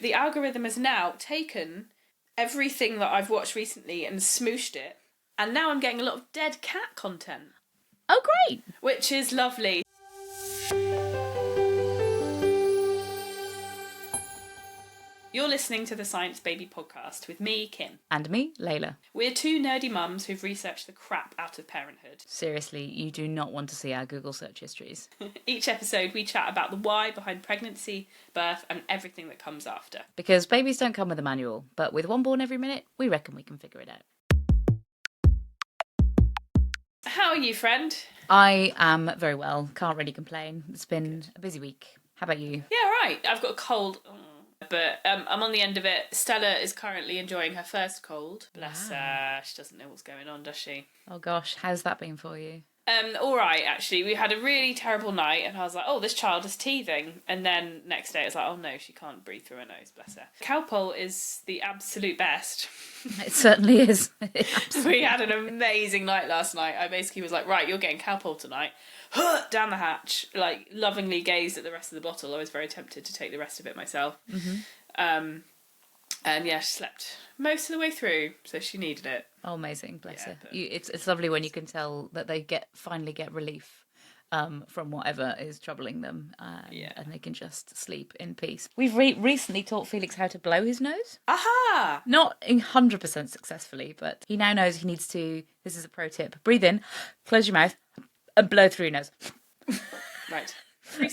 The algorithm has now taken everything that I've watched recently and smooshed it, and now I'm getting a lot of dead cat content. Oh, great. Which is lovely. You're listening to the Science Baby podcast with me, Kim. And me, Layla. We're two nerdy mums who've researched the crap out of parenthood. Seriously, you do not want to see our Google search histories. Each episode we chat about the why behind pregnancy, birth and everything that comes after. Because babies don't come with a manual, but with one born every minute, we reckon we can figure it out. How are you, friend? I am very well. Can't really complain. It's been a busy week. How about you? Yeah, right. I've got a cold, but I'm on the end of it. Stella is currently enjoying her first cold. Bless her. She doesn't know what's going on, does she? Oh gosh, how's that been for you? All right, actually. We had a really terrible night, and I was like, oh, this child is teething. And then next day, it was like, oh no, she can't breathe through her nose, bless her. Calpol is the absolute best. It certainly is. We had an amazing night last night. I basically was like, right, you're getting Calpol tonight. Down the hatch, like, lovingly gazed at the rest of the bottle. I was very tempted to take the rest of it myself. Mm-hmm. And yeah, she slept most of the way through, so she needed it. Oh, amazing, bless her. It's lovely when you can tell that they finally get relief from whatever is troubling them, and they can just sleep in peace. We've recently taught Felix how to blow his nose. Aha! Not 100% successfully, but he now knows he needs to, this is a pro tip, breathe in, close your mouth, and blow through your nose. Right. Free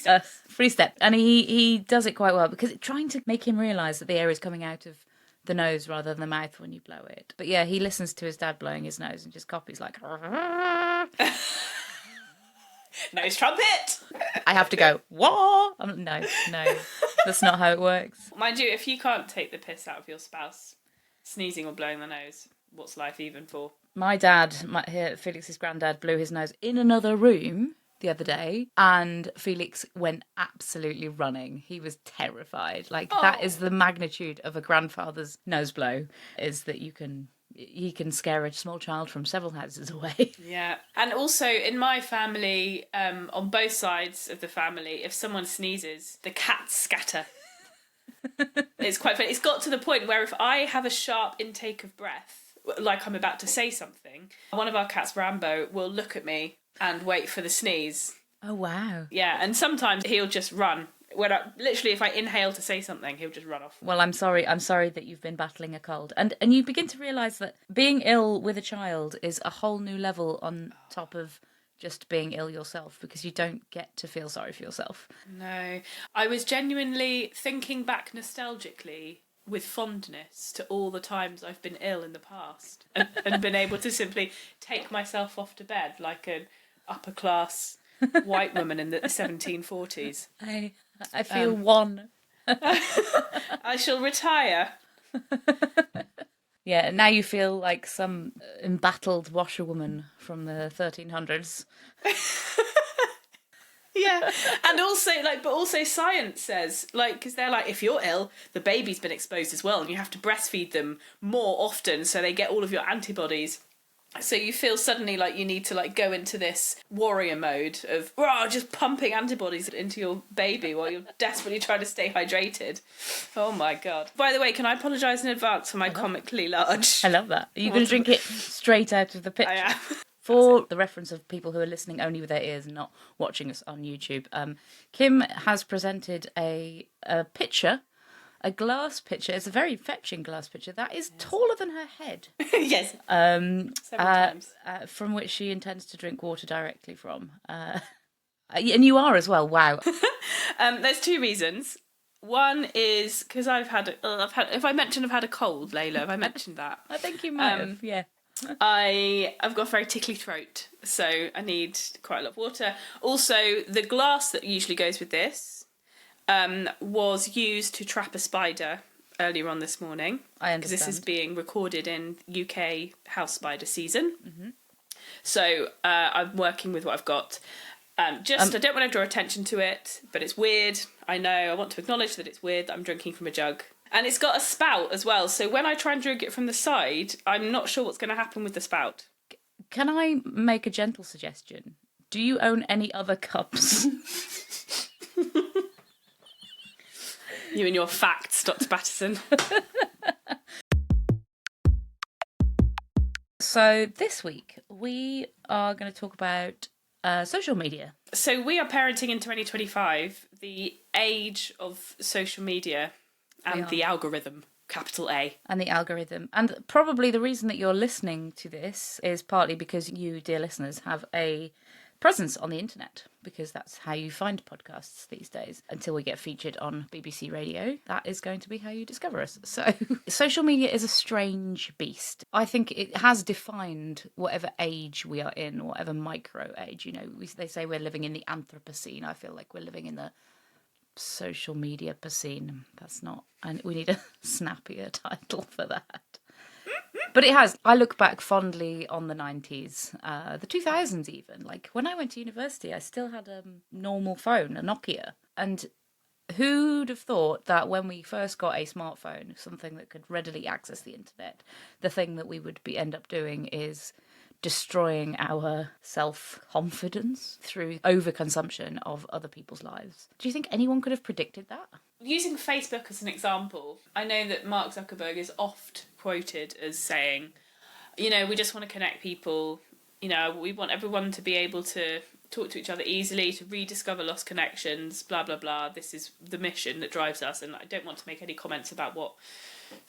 step. And he does it quite well, because trying to make him realise that the air is coming out of the nose rather than the mouth when you blow it. But yeah, he listens to his dad blowing his nose and just copies like... Nose trumpet! I have to go, what? No, that's not how it works. Mind you, if you can't take the piss out of your spouse, sneezing or blowing the nose, what's life even for? My dad, Felix's granddad, blew his nose in another room the other day, and Felix went absolutely running. He was terrified. That is the magnitude of a grandfather's nose blow, is that he can scare a small child from several houses away. Yeah. And also in my family, on both sides of the family, if someone sneezes, the cats scatter. It's quite funny. It's got to the point where if I have a sharp intake of breath, like I'm about to say something, one of our cats, Rambo, will look at me and wait for the sneeze. Oh, wow. Yeah, and sometimes he'll just run. Literally, if I inhale to say something, he'll just run off. Well, I'm sorry that you've been battling a cold. And you begin to realise that being ill with a child is a whole new level on top of just being ill yourself, because you don't get to feel sorry for yourself. No. I was genuinely thinking back nostalgically with fondness to all the times I've been ill in the past and been able to simply take myself off to bed like an upper-class white woman in the 1740s. I feel one. I shall retire. Yeah, now you feel like some embattled washerwoman from the 1300s. Yeah, and also, but also science says, because they're like, if you're ill, the baby's been exposed as well, and you have to breastfeed them more often so they get all of your antibodies. So you feel suddenly like you need to go into this warrior mode of just pumping antibodies into your baby while you're desperately trying to stay hydrated. Oh my God. By the way, can I apologise in advance for my comically large... I love that. Are you going to drink it straight out of the pitcher? I am. For the reference of people who are listening only with their ears and not watching us on YouTube, Kim has presented a pitcher, a glass pitcher. It's a very fetching glass pitcher that is taller than her head. Yes. Several times. From which she intends to drink water directly from. And you are as well. Wow. There's two reasons. One is because I've had a cold, Layla. Have I mentioned that? I think you might have. Yeah. I've got a very tickly throat, so I need quite a lot of water. Also, the glass that usually goes with this was used to trap a spider earlier on this morning. I understand. Because this is being recorded in UK house spider season. Mm-hmm. So I'm working with what I've got. I don't want to draw attention to it, but it's weird. I know, I want to acknowledge that it's weird that I'm drinking from a jug. And it's got a spout as well, so when I try and drink it from the side, I'm not sure what's going to happen with the spout. Can I make a gentle suggestion? Do you own any other cups? You and your facts, Dr. Patterson. So this week we are going to talk about social media. So we are parenting in 2025, the age of social media and the algorithm, capital A. And the algorithm. And probably the reason that you're listening to this is partly because you, dear listeners, have a presence on the internet, because that's how you find podcasts these days. Until we get featured on BBC Radio, that is going to be how you discover us. So social media is a strange beast. I think it has defined whatever age we are in, whatever micro age. You know, they say we're living in the Anthropocene. I feel like we're living in the social media scene. That's not, and we need a snappier title for that. But it has. I look back fondly on the 90s, the 2000s even. Like when I went to university, I still had a normal phone, a Nokia. And who'd have thought that when we first got a smartphone, something that could readily access the internet, the thing that we would end up doing is destroying our self-confidence through overconsumption of other people's lives. Do you think anyone could have predicted that? Using Facebook as an example, I know that Mark Zuckerberg is oft quoted as saying, you know, we just want to connect people, you know, we want everyone to be able to talk to each other easily, to rediscover lost connections, blah, blah, blah. This is the mission that drives us. And I don't want to make any comments about what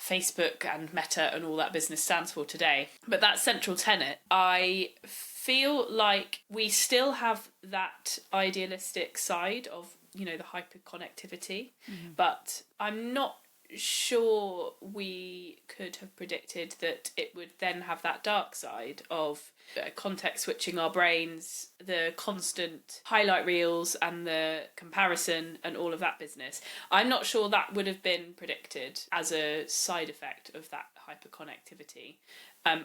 Facebook and Meta and all that business stands for today. But that central tenet, I feel like we still have that idealistic side of, you know, the hyperconnectivity, but I'm not sure we could have predicted that it would then have that dark side of context switching our brains, the constant highlight reels and the comparison and all of that business. I'm not sure that would have been predicted as a side effect of that hyperconnectivity.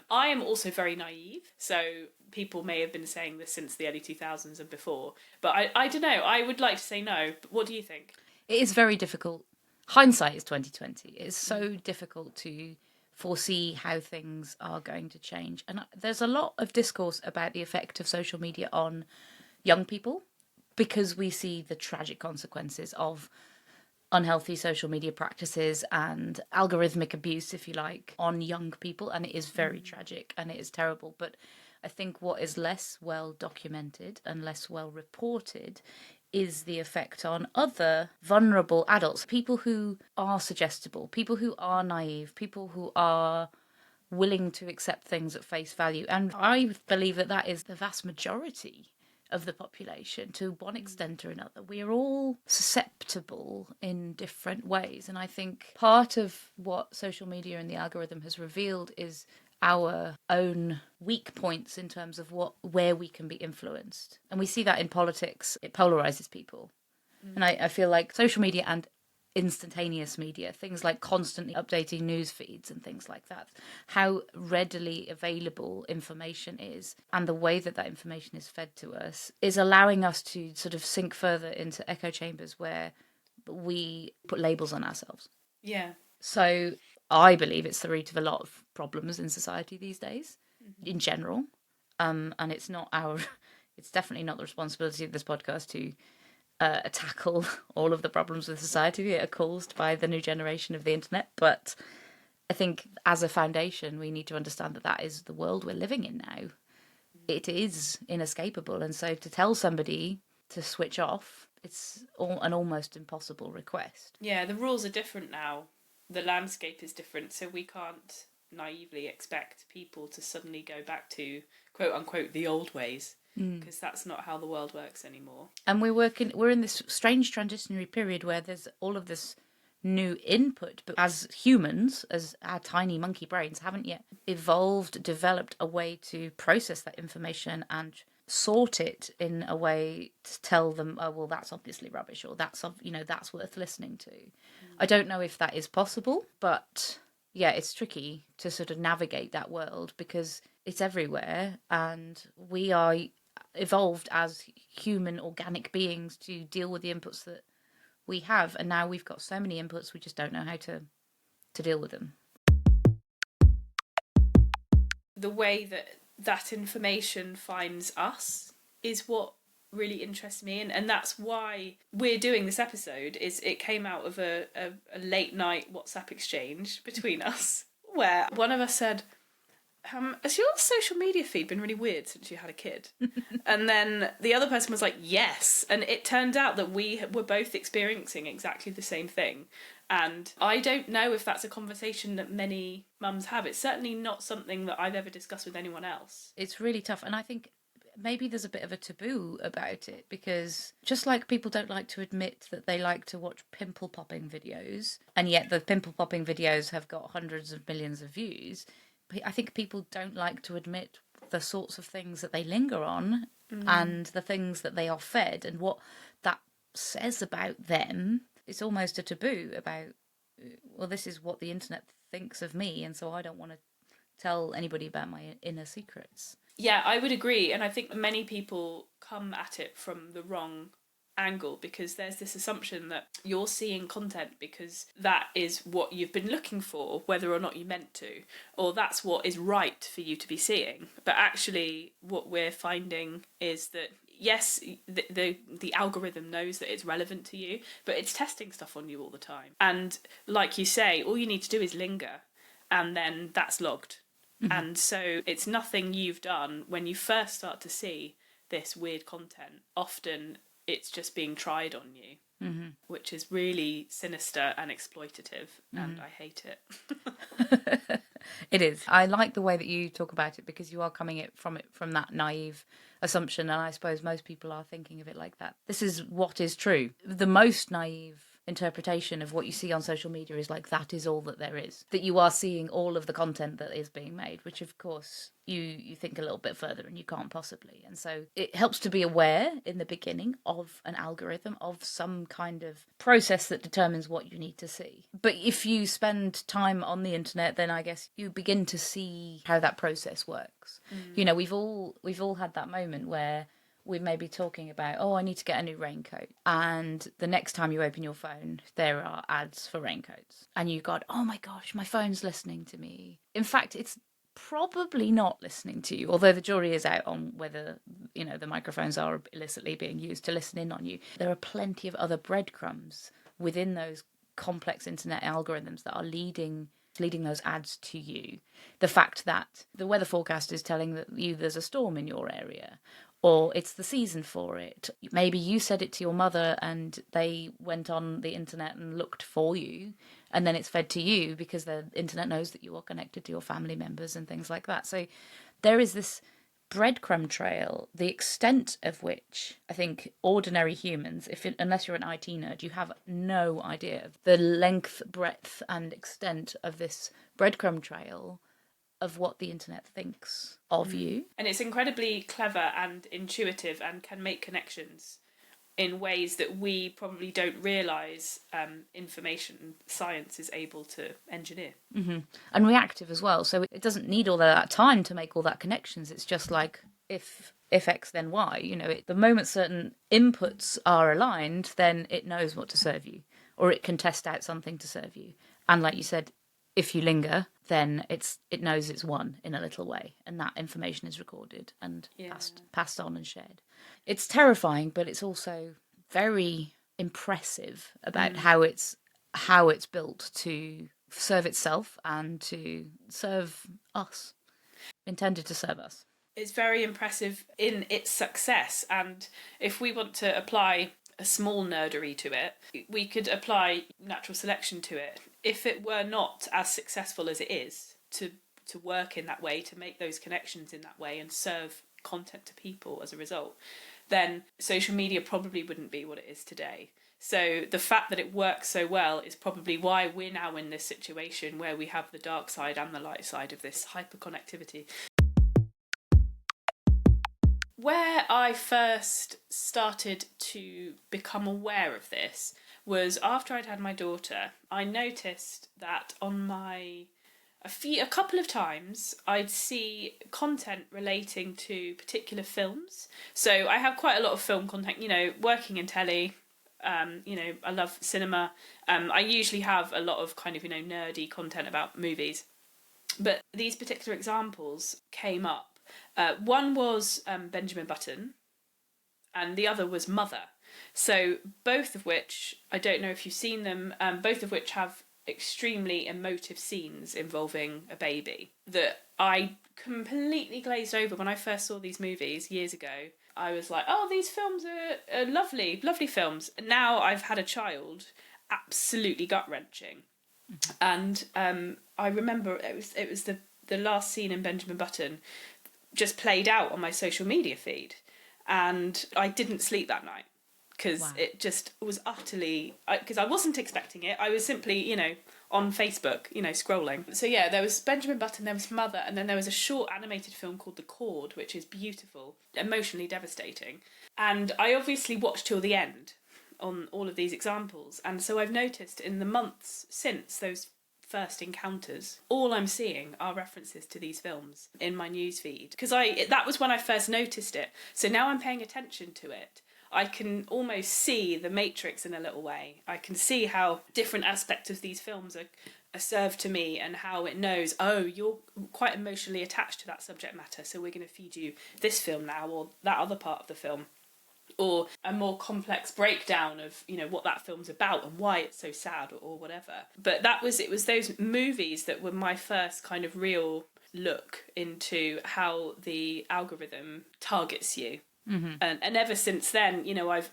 I am also very naive, so people may have been saying this since the early 2000s and before, but I don't know. I would like to say no, but what do you think? It is very difficult. Hindsight is 2020. It's so difficult to foresee how things are going to change. And there's a lot of discourse about the effect of social media on young people, because we see the tragic consequences of unhealthy social media practices and algorithmic abuse, if you like, on young people. And it is very tragic and it is terrible. But I think what is less well documented and less well reported is the effect on other vulnerable adults, people who are suggestible, people who are naive, people who are willing to accept things at face value. And I believe that that is the vast majority of the population to one extent or another. We are all susceptible in different ways. And I think part of what social media and the algorithm has revealed is our own weak points in terms of where we can be influenced. And we see that in politics. It polarizes people. And I feel like social media and instantaneous media, things like constantly updating news feeds and things like that, how readily available information is and the way that that information is fed to us is allowing us to sort of sink further into echo chambers where we put labels on ourselves. Yeah. So I believe it's the root of a lot of problems in society these days, in general. And it's definitely not the responsibility of this podcast to tackle all of the problems with society that are caused by the new generation of the internet. But I think as a foundation, we need to understand that that is the world we're living in now. It is inescapable. And so to tell somebody to switch off, it's an almost impossible request. Yeah, the rules are different now. The landscape is different, so we can't naively expect people to suddenly go back to, quote unquote, the old ways. Because that's not how the world works anymore. And we're in this strange transitionary period where there's all of this new input, but as humans, as our tiny monkey brains, haven't yet developed a way to process that information and sort it in a way to tell them, oh well, that's obviously rubbish, or that's worth listening to. I don't know if that is possible, but yeah, it's tricky to sort of navigate that world because it's everywhere, and we are evolved as human organic beings to deal with the inputs that we have, and now we've got so many inputs we just don't know how to deal with them. The way that information finds us is what really interests me, and that's why we're doing this episode. Is it came out of a late night WhatsApp exchange between us where one of us said, has your social media feed been really weird since you had a kid? And then the other person was like, yes. And it turned out that we were both experiencing exactly the same thing. And I don't know if that's a conversation that many mums have. It's certainly not something that I've ever discussed with anyone else. It's really tough. And I think maybe there's a bit of a taboo about it, because just like people don't like to admit that they like to watch pimple popping videos, and yet the pimple popping videos have got hundreds of millions of views, I think people don't like to admit the sorts of things that they linger on and the things that they are fed and what that says about them. It's almost a taboo about, well, this is what the internet thinks of me, and so I don't want to tell anybody about my inner secrets. Yeah, I would agree. And I think many people come at it from the wrong angle, because there's this assumption that you're seeing content because that is what you've been looking for, whether or not you meant to, or that's what is right for you to be seeing. But actually what we're finding is that yes, the algorithm knows that it's relevant to you, but it's testing stuff on you all the time. And like you say, all you need to do is linger, and then that's logged. And so it's nothing you've done. When you first start to see this weird content, often it's just being tried on you, which is really sinister and exploitative, and I hate it. It is. I like the way that you talk about it, because you are coming from that naive assumption, and I suppose most people are thinking of it like that. This is what is true. The most naive interpretation of what you see on social media is like, that is all that there is, that you are seeing all of the content that is being made, which of course you think a little bit further and you can't possibly. And so it helps to be aware in the beginning of an algorithm, of some kind of process that determines what you need to see. But if you spend time on the internet, then I guess you begin to see how that process works. You know, we've all had that moment where we may be talking about, oh, I need to get a new raincoat. And the next time you open your phone, there are ads for raincoats. And you got, oh my gosh, my phone's listening to me. In fact, it's probably not listening to you, although the jury is out on whether, you know, the microphones are illicitly being used to listen in on you. There are plenty of other breadcrumbs within those complex internet algorithms that are leading those ads to you. The fact that the weather forecast is telling you there's a storm in your area, or it's the season for it. Maybe you said it to your mother and they went on the internet and looked for you, and then it's fed to you because the internet knows that you are connected to your family members and things like that. So there is this breadcrumb trail, the extent of which I think ordinary humans, unless you're an IT nerd, you have no idea of the length, breadth and extent of this breadcrumb trail of what the internet thinks of you. And it's incredibly clever and intuitive and can make connections in ways that we probably don't realise information science is able to engineer. And reactive as well. So it doesn't need all that time to make all that connections. It's just like, if X then Y, you know, the moment certain inputs are aligned, then it knows what to serve you, or it can test out something to serve you. And like you said, if you linger, then it knows it's won in a little way, and that information is recorded and passed on and shared. It's terrifying, but it's also very impressive about how it's built to serve itself and to serve us, intended to serve us. It's very impressive in its success, and if we want to apply a small nerdery to it, we could apply natural selection to it. If it were not as successful as it is to work in that way, to make those connections in that way and serve content to people as a result, then social media probably wouldn't be what it is today. So the fact that it works so well is probably why we're now in this situation where we have the dark side and the light side of this hyperconnectivity. Where I first started to become aware of this was after I'd had my daughter. I noticed that on a couple of times I'd see content relating to particular films. So I have quite a lot of film content, you know, working in telly. You know, I love cinema. I usually have a lot of kind of, you know, nerdy content about movies. But these particular examples came up. One was Benjamin Button, and the other was Mother. So both of which, I don't know if you've seen them, both of which have extremely emotive scenes involving a baby that I completely glazed over when I first saw these movies years ago. I was like, oh, these films are lovely, lovely films. Now I've had a child, absolutely gut-wrenching. And I remember it was the last scene in Benjamin Button just played out on my social media feed, and I didn't sleep that night because it just was utterly, because I wasn't expecting it. I was simply, on Facebook, scrolling. So yeah, there was Benjamin Button, there was Mother, and then there was a short animated film called The Cord, which is beautiful, emotionally devastating. And I obviously watched till the end on all of these examples, and so I've noticed in the months since those first encounters, all I'm seeing are references to these films in my newsfeed, because that was when I first noticed it. So now I'm paying attention to it. I can almost see the Matrix in a little way. I can see how different aspects of these films are served to me, and how it knows, oh, you're quite emotionally attached to that subject matter, so we're going to feed you this film now, or that other part of the film, or a more complex breakdown of what that film's about and why it's so sad, or whatever. But it was those movies that were my first kind of real look into how the algorithm targets you. Mm-hmm. And ever since then,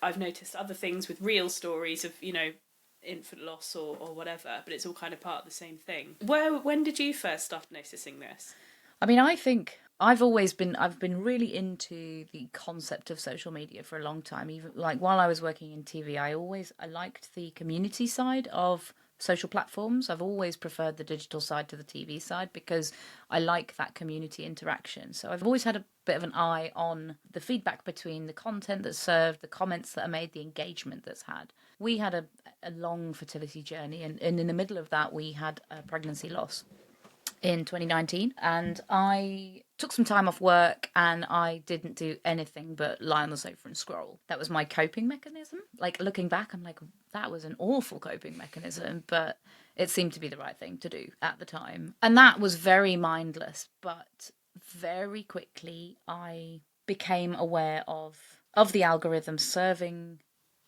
I've noticed other things with real stories of infant loss or whatever, but it's all kind of part of the same thing. When did you first start noticing this? I mean, I think I've been really into the concept of social media for a long time. Even like while I was working in TV, I liked the community side of social platforms. I've always preferred the digital side to the TV side because I like that community interaction. So I've always had a bit of an eye on the feedback between the content that's served, the comments that are made, the engagement that's had. We had a long fertility journey, and in the middle of that we had a pregnancy loss in 2019, and I took some time off work and I didn't do anything but lie on the sofa and scroll. That was my coping mechanism. Like, looking back, I'm like, that was an awful coping mechanism, but it seemed to be the right thing to do at the time. And that was very mindless, but very quickly I became aware of the algorithm serving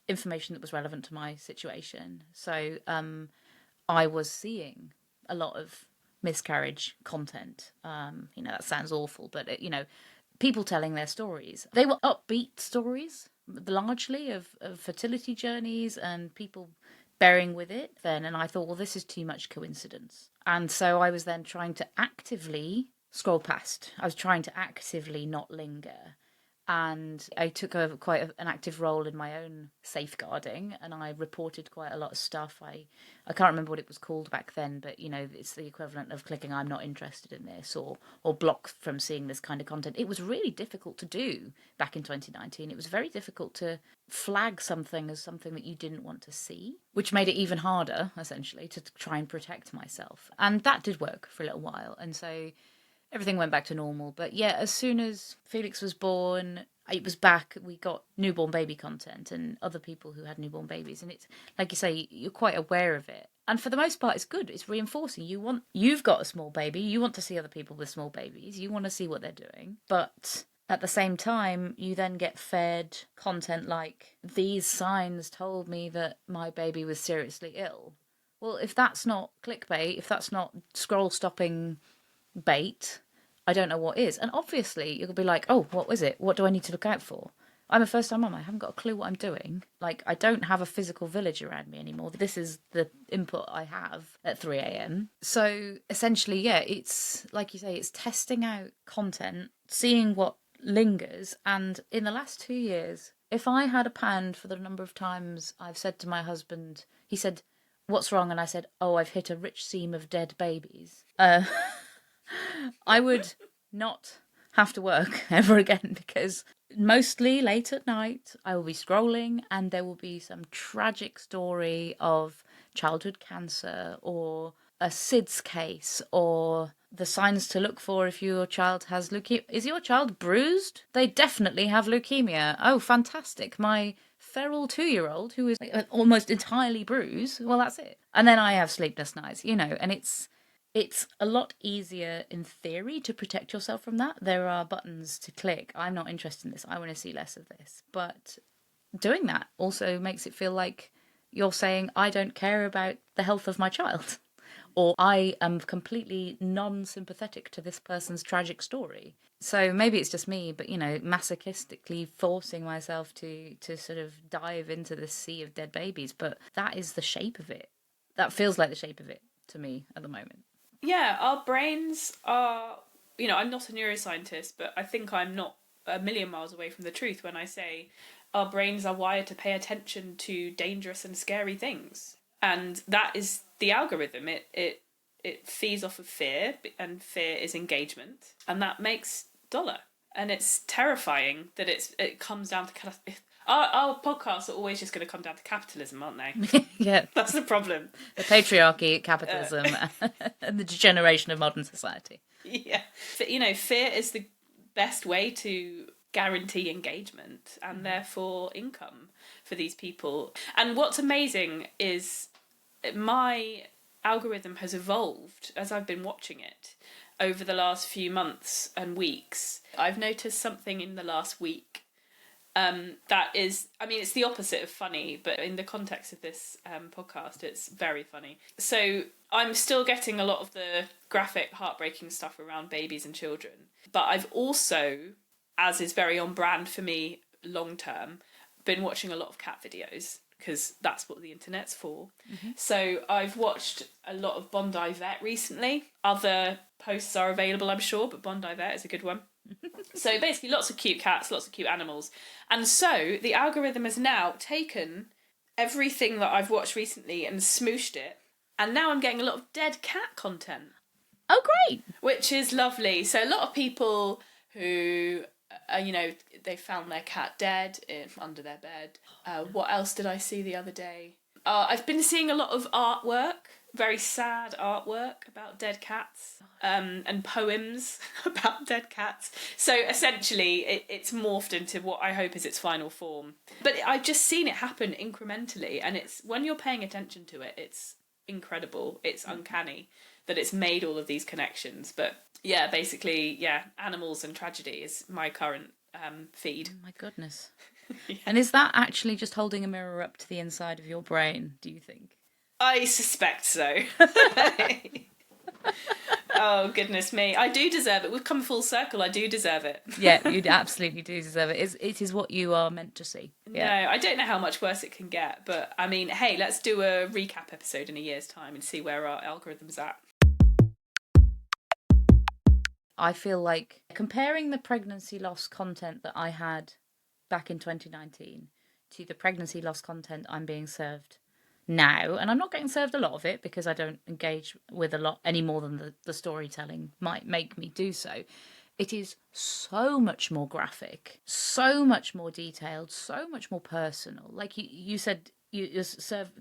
information that was relevant to my situation. So I was seeing a lot of miscarriage content. That sounds awful, but people telling their stories. They were upbeat stories, largely of fertility journeys and people bearing with it then. And I thought, well, this is too much coincidence. And so I was then trying to actively scroll past. I was trying to actively not linger. And I took quite an active role in my own safeguarding, and I reported quite a lot of stuff. I can't remember what it was called back then, but it's the equivalent of clicking "I'm not interested in this" or blocked from seeing this kind of content. It was really difficult to do back in 2019. It was very difficult to flag something as something that you didn't want to see, which made it even harder, essentially, to try and protect myself. And that did work for a little while, and so everything went back to normal. But yeah, as soon as Felix was born, it was back. We got newborn baby content and other people who had newborn babies. And it's, like you say, you're quite aware of it. And for the most part, it's good. It's reinforcing. You've got a small baby. You want to see other people with small babies. You want to see what they're doing. But at the same time, you then get fed content like, these signs told me that my baby was seriously ill. Well, if that's not clickbait, if that's not scroll-stopping bait, I don't know what is. And obviously you'll be like, oh, what was it? What do I need to look out for? I'm a first-time mum. I haven't got a clue what I'm doing. Like, I don't have a physical village around me anymore. This is the input I have at 3 a.m. So essentially, yeah, it's like you say, it's testing out content, seeing what lingers. And in the last 2 years, if I had a pound for the number of times I've said to my husband, he said, "What's wrong?" And I said, "Oh, I've hit a rich seam of dead babies." I would not have to work ever again, because mostly late at night I will be scrolling and there will be some tragic story of childhood cancer or a SIDS case or the signs to look for if your child has leukemia. Is your child bruised? They definitely have leukemia. Oh, fantastic. My feral 2-year-old who is almost entirely bruised. Well, that's it. And then I have sleepless nights, and it's It's a lot easier in theory to protect yourself from that. There are buttons to click. I'm not interested in this. I want to see less of this. But doing that also makes it feel like you're saying, I don't care about the health of my child. Or I am completely non-sympathetic to this person's tragic story. So maybe it's just me, but masochistically forcing myself to sort of dive into the sea of dead babies. But that is the shape of it. That feels like the shape of it to me at the moment. Yeah, our brains are, I'm not a neuroscientist, but I think I'm not a million miles away from the truth when I say our brains are wired to pay attention to dangerous and scary things. And that is the algorithm. It feeds off of fear, and fear is engagement, and that makes dollar. And it's terrifying that it comes down to our podcasts are always just going to come down to capitalism, aren't they? Yeah, That's the problem. The patriarchy, capitalism, and the degeneration of modern society. Yeah, fear is the best way to guarantee engagement and therefore income for these people. And what's amazing is my algorithm has evolved as I've been watching it over the last few months and weeks. I've noticed something in the last week that is, it's the opposite of funny, but in the context of this podcast, it's very funny. So I'm still getting a lot of the graphic, heartbreaking stuff around babies and children. But I've also, as is very on brand for me long term, been watching a lot of cat videos, because that's what the internet's for. Mm-hmm. So I've watched a lot of Bondi Vet recently. Other posts are available, I'm sure, but Bondi Vet is a good one. So basically lots of cute cats, lots of cute animals. And so the algorithm has now taken everything that I've watched recently and smooshed it. And now I'm getting a lot of dead cat content. Oh, great. Which is lovely. So a lot of people who, they found their cat dead under their bed. What else did I see the other day? I've been seeing a lot of artwork, very sad artwork about dead cats, and poems about dead cats. So essentially, it's morphed into what I hope is its final form. But I've just seen it happen incrementally, and it's when you're paying attention to it, it's incredible. It's uncanny that it's made all of these connections. But yeah, basically, animals and tragedy is my current feed. Oh my goodness. Yeah. And is that actually just holding a mirror up to the inside of your brain, do you think? I suspect so. Oh, goodness me. I do deserve it. We've come full circle. I do deserve it. Yeah, you absolutely do deserve it. It is what you are meant to see. Yeah. No, I don't know how much worse it can get, but hey, let's do a recap episode in a year's time and see where our algorithm's at. I feel like comparing the pregnancy loss content that I had back in 2019 to the pregnancy loss content I'm being served now, and I'm not getting served a lot of it because I don't engage with a lot any more than the storytelling might make me do so. It is so much more graphic, so much more detailed, so much more personal. Like you said, you're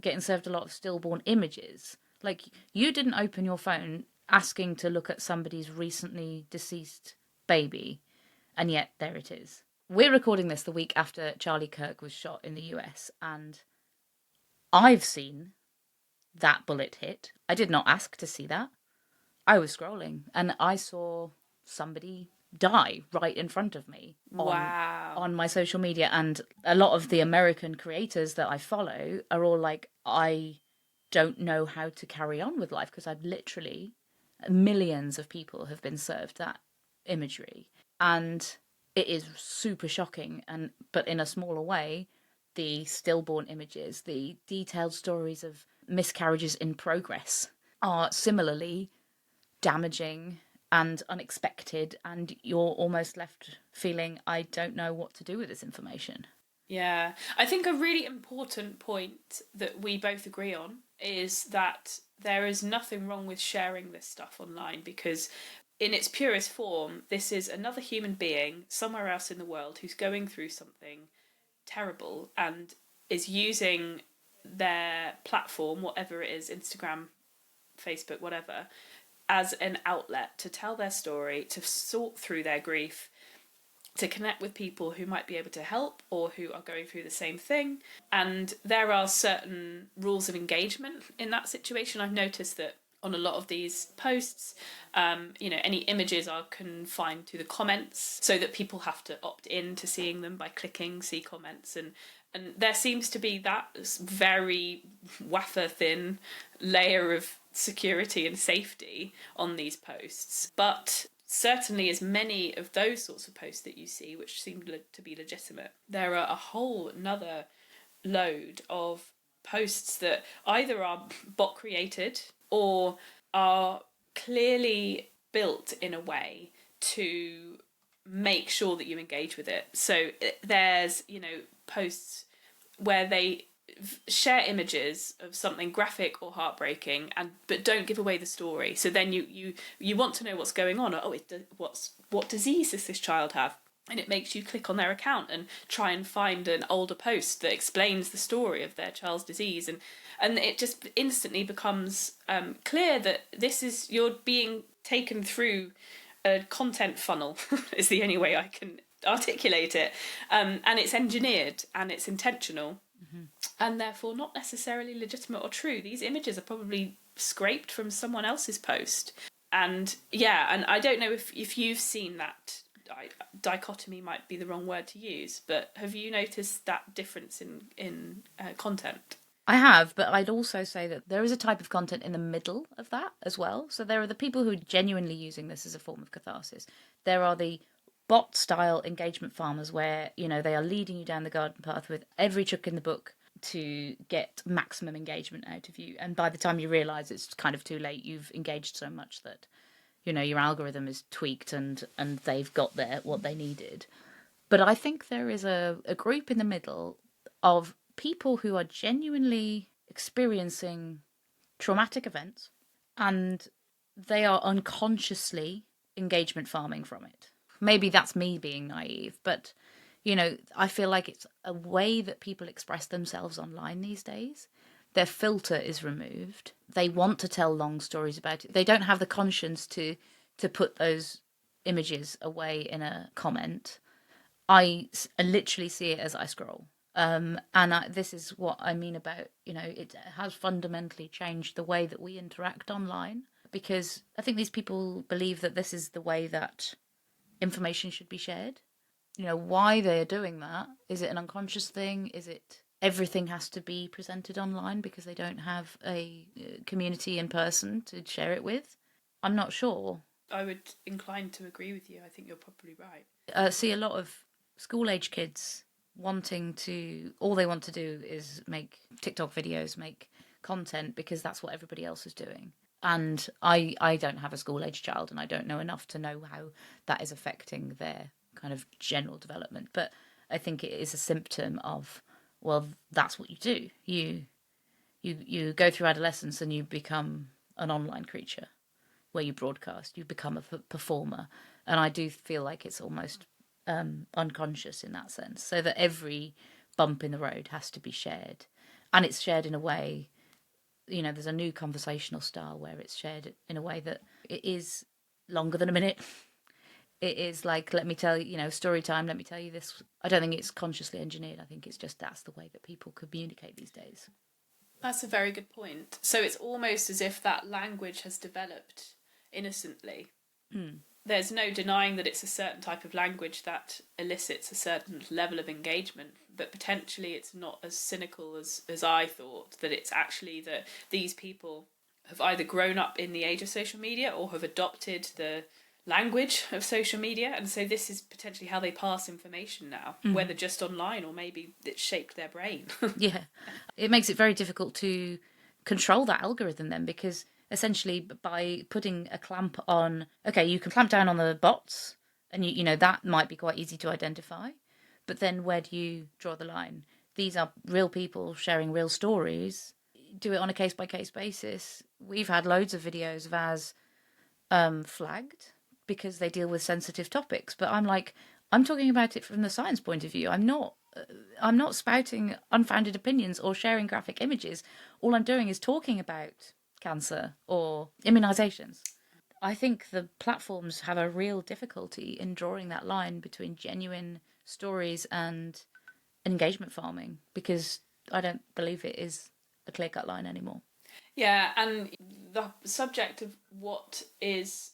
getting served a lot of stillborn images. Like, you didn't open your phone asking to look at somebody's recently deceased baby, and yet there it is. We're recording this the week after Charlie Kirk was shot in the US, and I've seen that bullet hit. I did not ask to see that. I was scrolling, and I saw somebody die right in front of me on my social media. And a lot of the American creators that I follow are all like, I don't know how to carry on with life, because I've literally, millions of people have been served that imagery. And it is super shocking, but in a smaller way, the stillborn images, the detailed stories of miscarriages in progress are similarly damaging and unexpected, and you're almost left feeling, I don't know what to do with this information. Yeah, I think a really important point that we both agree on is that there is nothing wrong with sharing this stuff online, because in its purest form, this is another human being somewhere else in the world who's going through something terrible and is using their platform, whatever it is, Instagram, Facebook, whatever, as an outlet to tell their story, to sort through their grief, to connect with people who might be able to help or who are going through the same thing. And there are certain rules of engagement in that situation. I've noticed that on a lot of these posts. Any images are confined to the comments so that people have to opt in to seeing them by clicking see comments, and there seems to be that very wafer thin layer of security and safety on these posts. But certainly as many of those sorts of posts that you see which seem to be legitimate, there are a whole another load of posts that either are bot created or are clearly built in a way to make sure that you engage with it. So there's, posts where they share images of something graphic or heartbreaking, but don't give away the story. So then you want to know what's going on. Or, what disease does this child have? And it makes you click on their account and try and find an older post that explains the story of their child's disease, and it just instantly becomes clear that you're being taken through a content funnel is the only way I can articulate it, and it's engineered and it's intentional, and therefore not necessarily legitimate or true. These images are probably scraped from someone else's post, and I don't know if you've seen that. Dichotomy might be the wrong word to use, but have you noticed that difference in content? I have, but I'd also say that there is a type of content in the middle of that as well. So there are the people who are genuinely using this as a form of catharsis. There are the bot-style engagement farmers where, they are leading you down the garden path with every trick in the book to get maximum engagement out of you. And by the time you realise it's kind of too late, you've engaged so much that your algorithm is tweaked and they've got what they needed. But I think there is a group in the middle of people who are genuinely experiencing traumatic events and they are unconsciously engagement farming from it. Maybe that's me being naive, but, I feel like it's a way that people express themselves online these days. Their filter is removed. They want to tell long stories about it. They don't have the conscience to put those images away in a comment. I literally see it as I scroll. This is what I mean about, it has fundamentally changed the way that we interact online, because I think these people believe that this is the way that information should be shared. Why they're doing that. Is it an unconscious thing? Is it everything has to be presented online because they don't have a community in person to share it with? I'm not sure. I would incline to agree with you. I think you're probably right. See a lot of school-age kids all they want to do is make TikTok videos, make content, because that's what everybody else is doing. And I don't have a school-age child, and I don't know enough to know how that is affecting their kind of general development. But I think it is a symptom of, well, that's what you do. You go through adolescence and you become an online creature where you broadcast. You become a performer. And I do feel like it's almost unconscious in that sense, so that every bump in the road has to be shared. And it's shared in a way, there's a new conversational style where it's shared in a way that it is longer than a minute. It is like, let me tell you, story time, let me tell you this. I don't think it's consciously engineered. I think it's just that's the way that people communicate these days. That's a very good point. So it's almost as if that language has developed innocently. There's no denying that it's a certain type of language that elicits a certain level of engagement, but potentially it's not as cynical as I thought, that it's actually that these people have either grown up in the age of social media or have adopted the language of social media, and so this is potentially how they pass information now, whether just online or maybe it's shaped their brain. Yeah, it makes it very difficult to control that algorithm then, because essentially by putting a clamp on, okay, you can clamp down on the bots, and that might be quite easy to identify, but then where do you draw the line? These are real people sharing real stories. Do it on a case-by-case basis. We've had loads of videos of ours flagged because they deal with sensitive topics, but I'm talking about it from the science point of view. I'm not spouting unfounded opinions or sharing graphic images. All I'm doing is talking about cancer or immunizations. I think the platforms have a real difficulty in drawing that line between genuine stories and engagement farming, because I don't believe it is a clear-cut line anymore. Yeah, and the subject of what is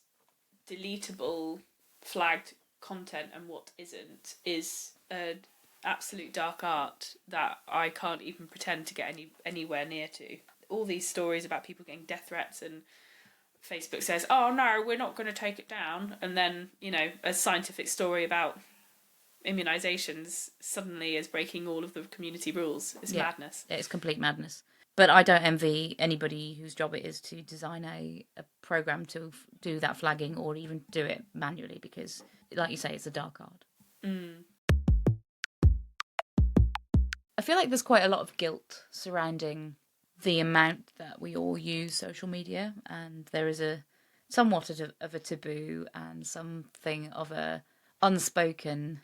deletable flagged content and what isn't is an absolute dark art that I can't even pretend to get anywhere near to. All these stories about people getting death threats, and Facebook says, "Oh no, we're not going to take it down," and then a scientific story about immunizations suddenly is breaking all of the community rules. It's madness. It's complete madness. But I don't envy anybody whose job it is to design a program to do that flagging or even do it manually, because, like you say, it's a dark art. I feel like there's quite a lot of guilt surrounding the amount that we all use social media, and there is somewhat of a taboo and something of a unspoken,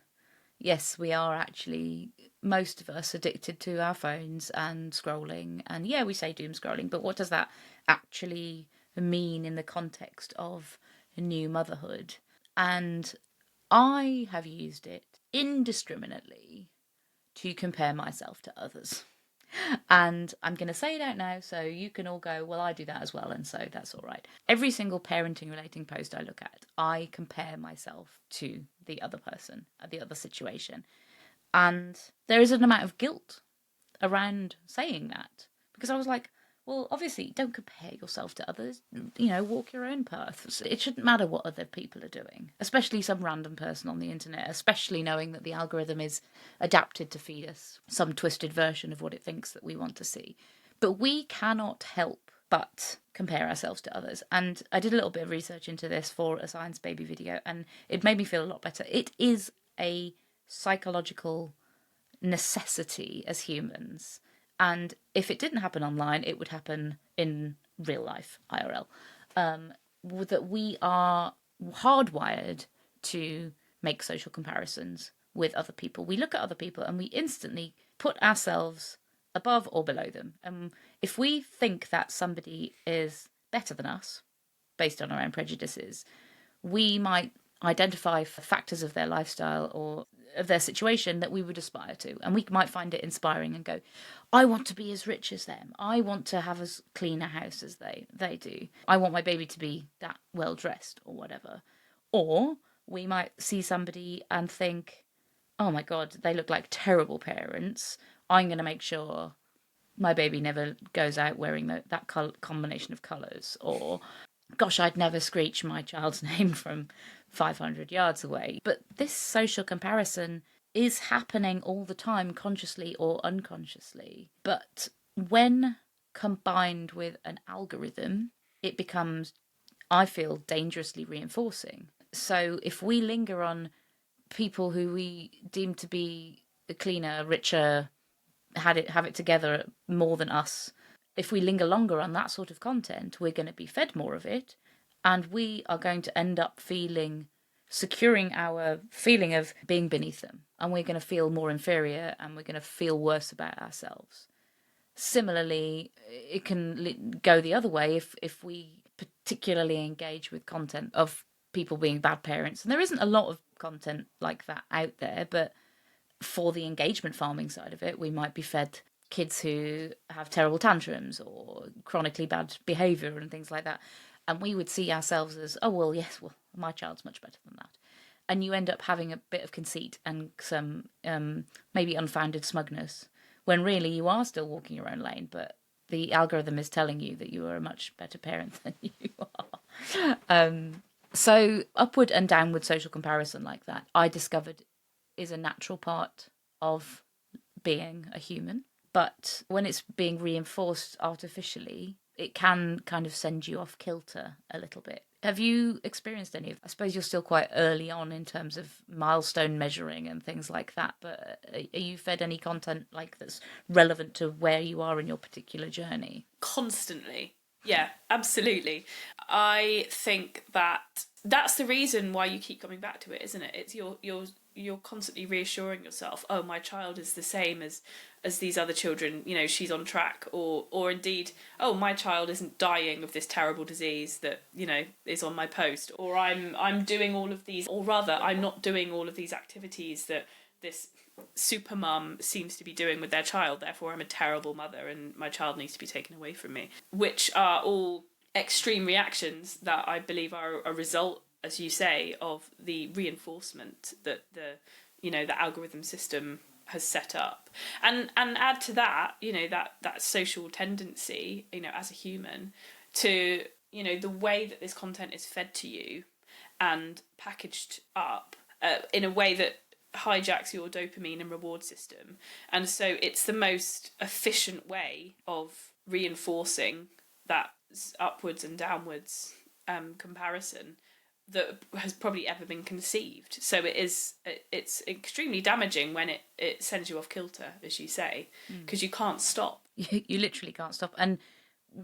yes, we are actually, most of us, addicted to our phones and scrolling. And yeah, we say doom scrolling, but what does that actually mean in the context of new motherhood? And I have used it indiscriminately to compare myself to others. And I'm going to say it out now so you can all go, well, I do that as well, and so that's all right. Every single parenting relating post I look at, I compare myself to the other person, the other situation. And there is an amount of guilt around saying that, because I was like, well, obviously, don't compare yourself to others. Walk your own path. It shouldn't matter what other people are doing, especially some random person on the internet, especially knowing that the algorithm is adapted to feed us some twisted version of what it thinks that we want to see. But we cannot help but compare ourselves to others. And I did a little bit of research into this for a Science Baby video, and it made me feel a lot better. It is a psychological necessity as humans. And if it didn't happen online, it would happen in real life, IRL. That we are hardwired to make social comparisons with other people. We look at other people and we instantly put ourselves above or below them. And if we think that somebody is better than us, based on our own prejudices, we might identify factors of their lifestyle or of their situation that we would aspire to, and we might find it inspiring and go, I want to be as rich as them, I want to have as clean a house as they do, I want my baby to be that well dressed, or whatever. Or we might see somebody and think, oh my god, they look like terrible parents, I'm going to make sure my baby never goes out wearing that combination of colours. Or gosh, I'd never screech my child's name from 500 yards away. But this social comparison is happening all the time, consciously or unconsciously. But when combined with an algorithm, it becomes, I feel, dangerously reinforcing. So if we linger on people who we deem to be cleaner, richer, have it together more than us, if we linger longer on that sort of content, we're going to be fed more of it, and we are going to end up securing our feeling of being beneath them, and we're going to feel more inferior, and we're going to feel worse about ourselves. Similarly, it can go the other way if we particularly engage with content of people being bad parents. And there isn't a lot of content like that out there, but for the engagement farming side of it, we might be fed kids who have terrible tantrums or chronically bad behaviour and things like that. And we would see ourselves as, oh, well, yes, well, my child's much better than that. And you end up having a bit of conceit and some maybe unfounded smugness, when really you are still walking your own lane, but the algorithm is telling you that you are a much better parent than you are. So upward and downward social comparison like that, I discovered, is a natural part of being a human. But when it's being reinforced artificially, it can kind of send you off kilter a little bit. Have you experienced any of that? I suppose you're still quite early on in terms of milestone measuring and things like that, but are you fed any content like that's relevant to where you are in your particular journey? Constantly. Yeah, absolutely. I think that's the reason why you keep coming back to it, isn't it? It's you're constantly reassuring yourself, oh, my child is the same as these other children, she's on track, or indeed, oh, my child isn't dying of this terrible disease that is on my post, or I'm doing all of these, or rather I'm not doing all of these activities that this super mum seems to be doing with their child, therefore I'm a terrible mother and my child needs to be taken away from me, which are all extreme reactions that I believe are a result, as you say, of the reinforcement that the algorithm system has set up. And add to that, that social tendency, as a human, to, the way that this content is fed to you and packaged up in a way that hijacks your dopamine and reward system. And so it's the most efficient way of reinforcing that upwards and downwards comparison that has probably ever been conceived. So it's extremely damaging when it sends you off kilter, as you say, because you can't stop. You literally can't stop. And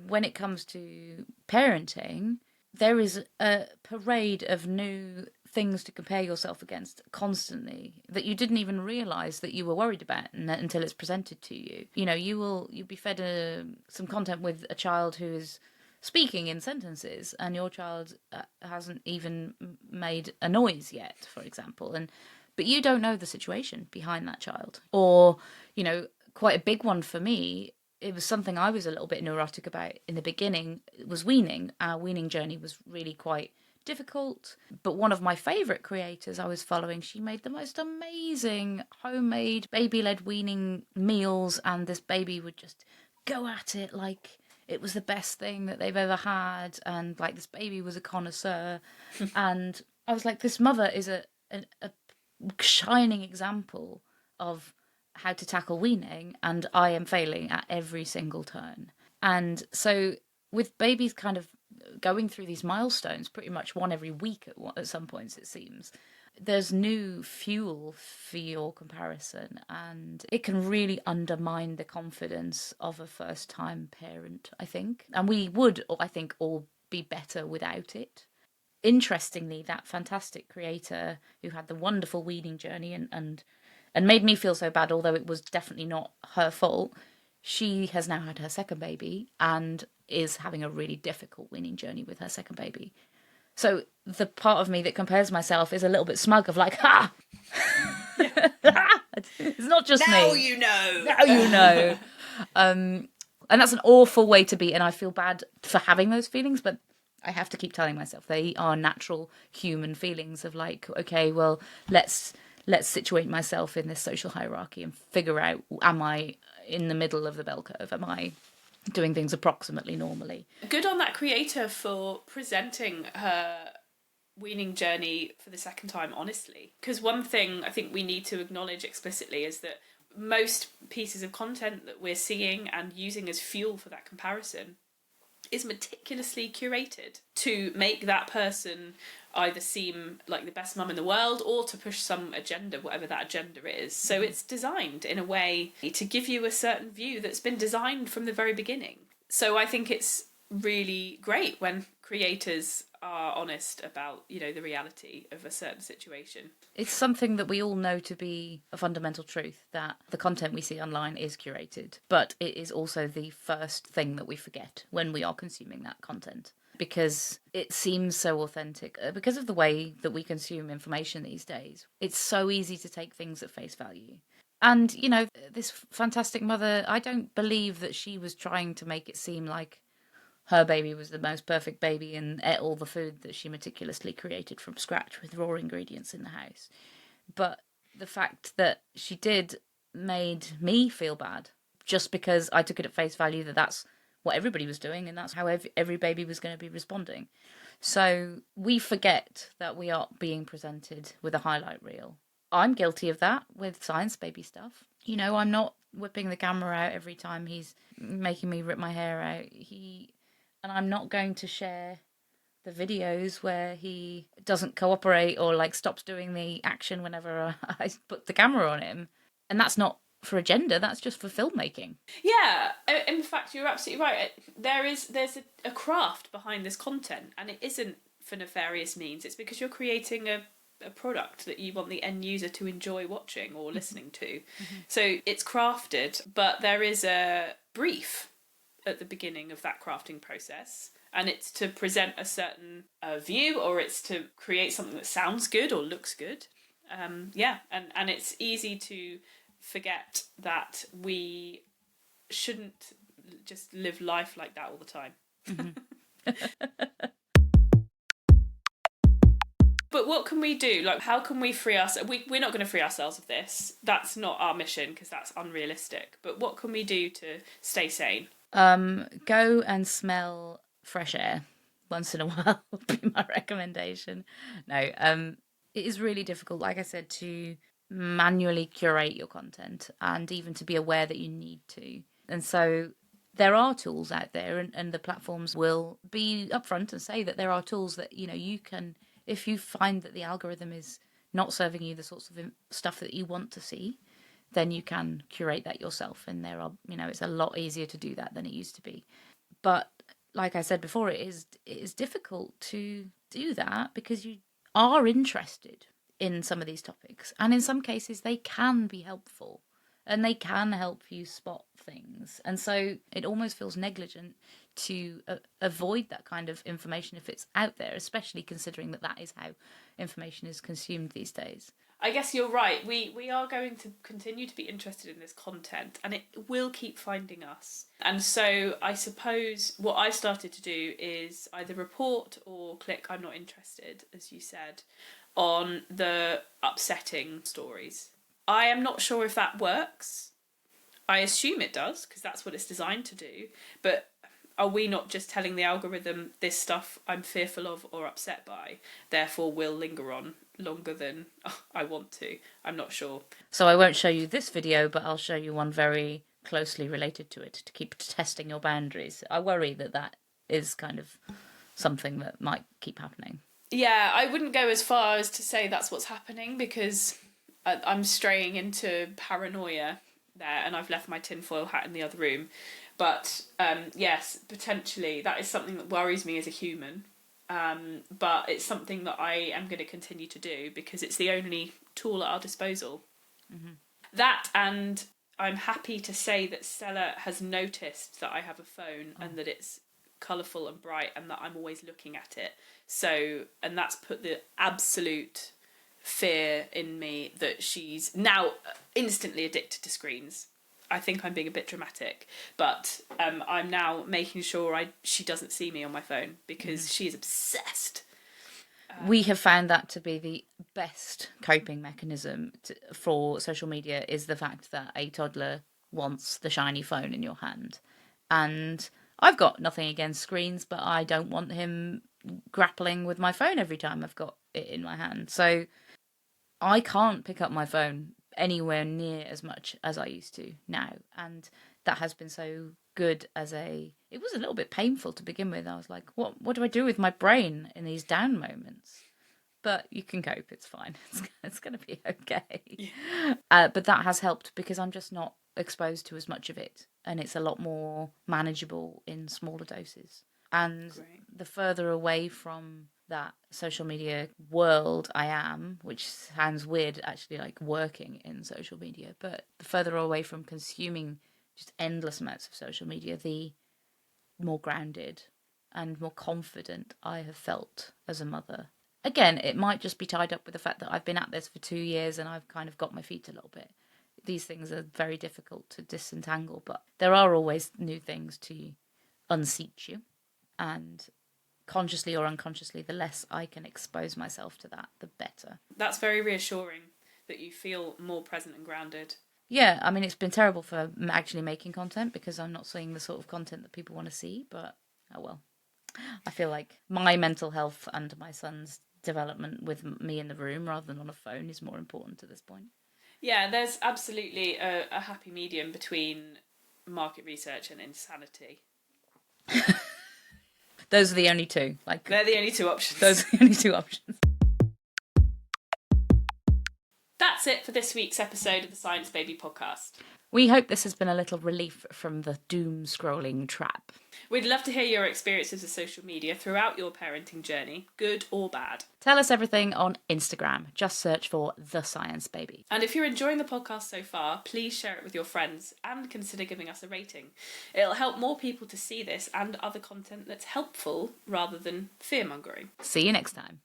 when it comes to parenting, there is a parade of new things to compare yourself against constantly that you didn't even realize that you were worried about until it's presented to you. You'll be fed some content with a child who is speaking in sentences and your child hasn't even made a noise yet, for example, but you don't know the situation behind that child. Or quite a big one for me, it was something I was a little bit neurotic about in the beginning. It was weaning. Our weaning journey was really quite difficult, but one of my favourite creators I was following, she made the most amazing homemade baby-led weaning meals, and this baby would just go at it like it was the best thing that they've ever had, and like this baby was a connoisseur. And I was like, this mother is a shining example of how to tackle weaning, and I am failing at every single turn. And so with babies kind of going through these milestones pretty much one every week at some points, it seems, there's new fuel for your comparison, and it can really undermine the confidence of a first-time parent, I think. And we would, I think, all be better without it. Interestingly, that fantastic creator who had the wonderful weaning journey and made me feel so bad, although it was definitely not her fault, she has now had her second baby and is having a really difficult weaning journey with her second baby. So the part of me that compares myself is a little bit smug of like, ha! It's not just me. Now you know. Now you know. And that's an awful way to be, and I feel bad for having those feelings, but I have to keep telling myself they are natural human feelings of like, okay, well, let's situate myself in this social hierarchy and figure out, am I in the middle of the bell curve? Am I doing things approximately normally? Good on that creator for presenting her weaning journey for the second time honestly. Because one thing I think we need to acknowledge explicitly is that most pieces of content that we're seeing and using as fuel for that comparison is meticulously curated to make that person either seem like the best mum in the world or to push some agenda, whatever that agenda is. So it's designed in a way to give you a certain view that's been designed from the very beginning. So I think it's really great when creators are honest about, the reality of a certain situation. It's something that we all know to be a fundamental truth, that the content we see online is curated, but it is also the first thing that we forget when we are consuming that content, because it seems so authentic. Because of the way that we consume information these days, it's so easy to take things at face value. And, this fantastic mother, I don't believe that she was trying to make it seem like her baby was the most perfect baby and ate all the food that she meticulously created from scratch with raw ingredients in the house. But the fact that she did made me feel bad, just because I took it at face value that that's what everybody was doing and that's how every baby was going to be responding. So we forget that we are being presented with a highlight reel. I'm guilty of that with science baby stuff. I'm not whipping the camera out every time he's making me rip my hair out. And I'm not going to share the videos where he doesn't cooperate or like stops doing the action whenever I put the camera on him. And that's not for agenda, that's just for filmmaking. Yeah, in fact, you're absolutely right. There's a craft behind this content, and it isn't for nefarious means. It's because you're creating a product that you want the end user to enjoy watching or listening to. Mm-hmm. So it's crafted, but there is a brief at the beginning of that crafting process, and it's to present a certain view, or it's to create something that sounds good or looks good. and it's easy to forget that we shouldn't just live life like that all the time. But what can we do? Like, how can we free us? We're not going to free ourselves of this. That's not our mission, because that's unrealistic. But what can we do to stay sane? Go and smell fresh air once in a while would be my recommendation. No, it is really difficult, like I said, to manually curate your content and even to be aware that you need to. And so there are tools out there, and the platforms will be upfront and say that there are tools that, you can, if you find that the algorithm is not serving you the sorts of stuff that you want to see, then you can curate that yourself. And there are, it's a lot easier to do that than it used to be. But like I said before, it is difficult to do that because you are interested in some of these topics. And in some cases, they can be helpful and they can help you spot things. And so it almost feels negligent to avoid that kind of information if it's out there, especially considering that is how information is consumed these days. I guess you're right. We are going to continue to be interested in this content, and it will keep finding us. And so I suppose what I started to do is either report or click I'm not interested, as you said, on the upsetting stories. I am not sure if that works. I assume it does, because that's what it's designed to do. But are we not just telling the algorithm this stuff I'm fearful of or upset by, therefore will linger on longer than I want to? I'm not sure. So I won't show you this video, but I'll show you one very closely related to it to keep testing your boundaries. I worry that is kind of something that might keep happening. Yeah, I wouldn't go as far as to say that's what's happening, because I'm straying into paranoia there, and I've left my tinfoil hat in the other room. But yes, potentially that is something that worries me as a human. But it's something that I am going to continue to do because it's the only tool at our disposal. Mm-hmm. That, and I'm happy to say that Stella has noticed that I have a phone and that it's colourful and bright and that I'm always looking at it. So, and that's put the absolute fear in me that she's now instantly addicted to screens. I think I'm being a bit dramatic, but I'm now making sure she doesn't see me on my phone because she is obsessed. We have found that to be the best coping mechanism for social media, is the fact that a toddler wants the shiny phone in your hand. And I've got nothing against screens, but I don't want him grappling with my phone every time I've got it in my hand. So I can't pick up my phone anywhere near as much as I used to now, and that has been so good it was a little bit painful to begin with. I was like, what do I do with my brain in these down moments? But you can cope, it's fine. It's going to be okay. Yeah. But that has helped because I'm just not exposed to as much of it, and it's a lot more manageable in smaller doses. And the further away from that social media world I am, which sounds weird actually, like working in social media, but the further away from consuming just endless amounts of social media, the more grounded and more confident I have felt as a mother. Again, it might just be tied up with the fact that I've been at this for 2 years and I've kind of got my feet a little bit. These things are very difficult to disentangle, but there are always new things to unseat you. And consciously or unconsciously, the less I can expose myself to that, the better. That's very reassuring that you feel more present and grounded. Yeah, I mean, it's been terrible for actually making content because I'm not seeing the sort of content that people want to see, but oh well. I feel like my mental health and my son's development with me in the room rather than on a phone is more important at this point. Yeah, there's absolutely a happy medium between market research and insanity. Those are the only two. They're the only two options. Those are the only two options. That's it for this week's episode of the Science Baby podcast. We hope this has been a little relief from the doom scrolling trap. We'd love to hear your experiences of social media throughout your parenting journey, good or bad. Tell us everything on Instagram. Just search for The Science Baby. And if you're enjoying the podcast so far, please share it with your friends and consider giving us a rating. It'll help more people to see this and other content that's helpful rather than fear-mongering. See you next time.